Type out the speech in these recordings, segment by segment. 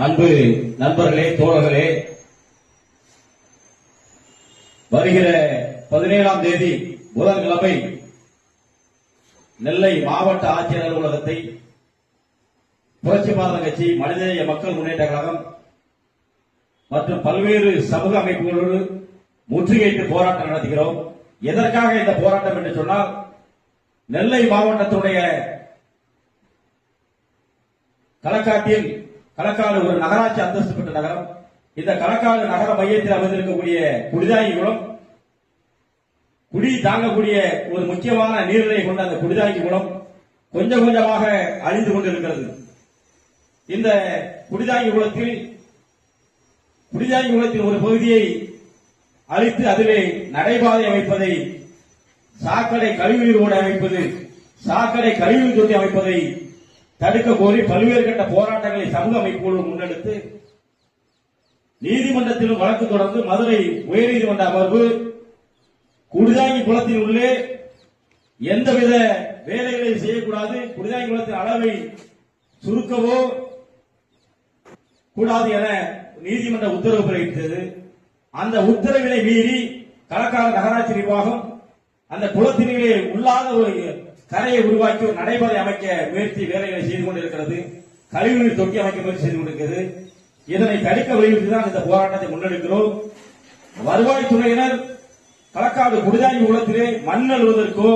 அன்பு நண்பர்களே, தோழர்களே, வருகிற 17ஆம் தேதி புதன்கிழமை நெல்லை மாவட்ட ஆட்சியர் அலுவலகத்தை புரட்சி பாரத கட்சி, மனிதநேய மக்கள் முன்னேற்ற கழகம் மற்றும் பல்வேறு சமூக அமைப்புகளோடு முற்றுகையிட்டு போராட்டம் நடத்துகிறோம். எதற்காக இந்த போராட்டம் என்று சொன்னால், நெல்லை மாவட்டத்துடைய களக்காடு ஒரு நகராட்சி அந்தஸ்து பெற்ற நகரம். இந்த களக்காடு நகர மையத்தில் அமைந்திருக்கக்கூடிய குடிதாங்கிக்குளம், குடி தாங்கக்கூடிய ஒரு முக்கியமான நீர்நிலை கொண்ட அந்த குடிதாங்கிக்குளம் கொஞ்சம் கொஞ்சமாக அழிந்து கொண்டிருக்கிறது. இந்த குடிதாங்கிக்குளத்தின் ஒரு பகுதியை அழித்து அதிலே நடைபாதை அமைப்பதை, சாக்கடை கழிவுநீர் ஓடை அமைப்பது, சாக்கடை கழிவுநீர் தொட்டி அமைப்பதை தடுக்க கோரி பல்வேறு கட்ட போராட்டங்களை சமூக அமைப்புகளோடு முன்னெடுத்து நீதிமன்றத்திலும் வழக்கு தொடர்ந்து மதுரை உயர்நீதிமன்ற அமர்வு குடிதாங்கி குளத்தின் உள்ளே எந்தவித வேலைகளை செய்யக்கூடாது, குடிதாங்கி குளத்தின் அளவை சுருக்கவோ கூடாது என நீதிமன்ற உத்தரவு பிறப்பித்தது. அந்த உத்தரவினை மீறி களக்காடு நகராட்சி நிர்வாகம் அந்த குளத்திலே உள்ளாத ஒரு கரையை உருவாக்கி ஒரு நடைபாதை அமைக்க முயற்சி வேலைகளை செய்து கொண்டிருக்கிறது. கழிவுநீர் தொட்டி அமைக்க முயற்சி செய்து கொண்டிருக்கிறது. இதனை தடுக்க வலியுறுத்திதான் இந்த போராட்டத்தை முன்னெடுக்கிறோம். வருவாய்த்துறையினர் களக்காடு குடிதாங்கி குளத்திலே மண் அழுவதற்கோ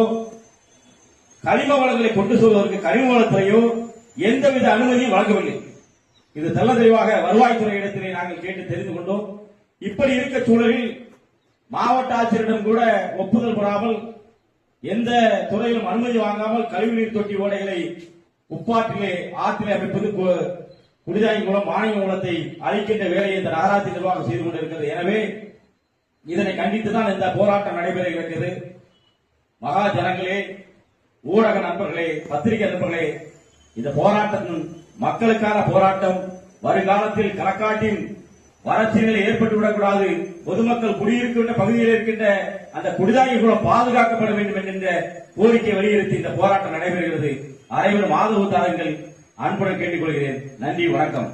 கனிம வளங்களை கொண்டு செல்வதற்கு கனிம வளத்துறையோ எந்தவித அனுமதியும் வழங்கவில்லை. இது தெல்ல தெளிவாக வருவாய்த்துறை இடத்திலே நாங்கள் கேட்டு தெரிந்து கொண்டோம். இப்படி இருக்க சூழலில் மாவட்ட ஆட்சியரிடம் கூட ஒப்புதல் பெறாமல், எந்த துறையிலும் அனுமதி வாங்காமல் கழிவுநீர் தொட்டி ஓடைகளை உப்பாற்றிலே ஆற்றிலே அமைப்பது, குடிதாங்கி குளம், மானிய குளத்தை அழிக்கின்ற வேலையை இந்த நகராட்சி நிர்வாகம் செய்து கொண்டிருக்கிறது. எனவே இதனை கண்டித்துதான் இந்த போராட்டம் நடைபெற இருக்கிறது. மகா ஜனங்களே, ஊடக நண்பர்களே, பத்திரிகை நண்பர்களே, இந்த போராட்டம் மக்களுக்கான போராட்டம். வருங்காலத்தில் களக்காட்டின் வறட்சி நிலை ஏற்பட்டுவிடக்கூடாது. பொதுமக்கள் குடியிருக்கின்ற பகுதியில் இருக்கின்ற அந்த குடிதாங்கி குளம் பாதுகாக்கப்பட வேண்டும் என்கின்ற கோரிக்கை வலியுறுத்தி இந்த போராட்டம் நடைபெறுகிறது. அனைவரும் ஆதரவு தாருங்கள், அன்புடன் கேட்டுக்கொள்கிறேன். நன்றி, வணக்கம்.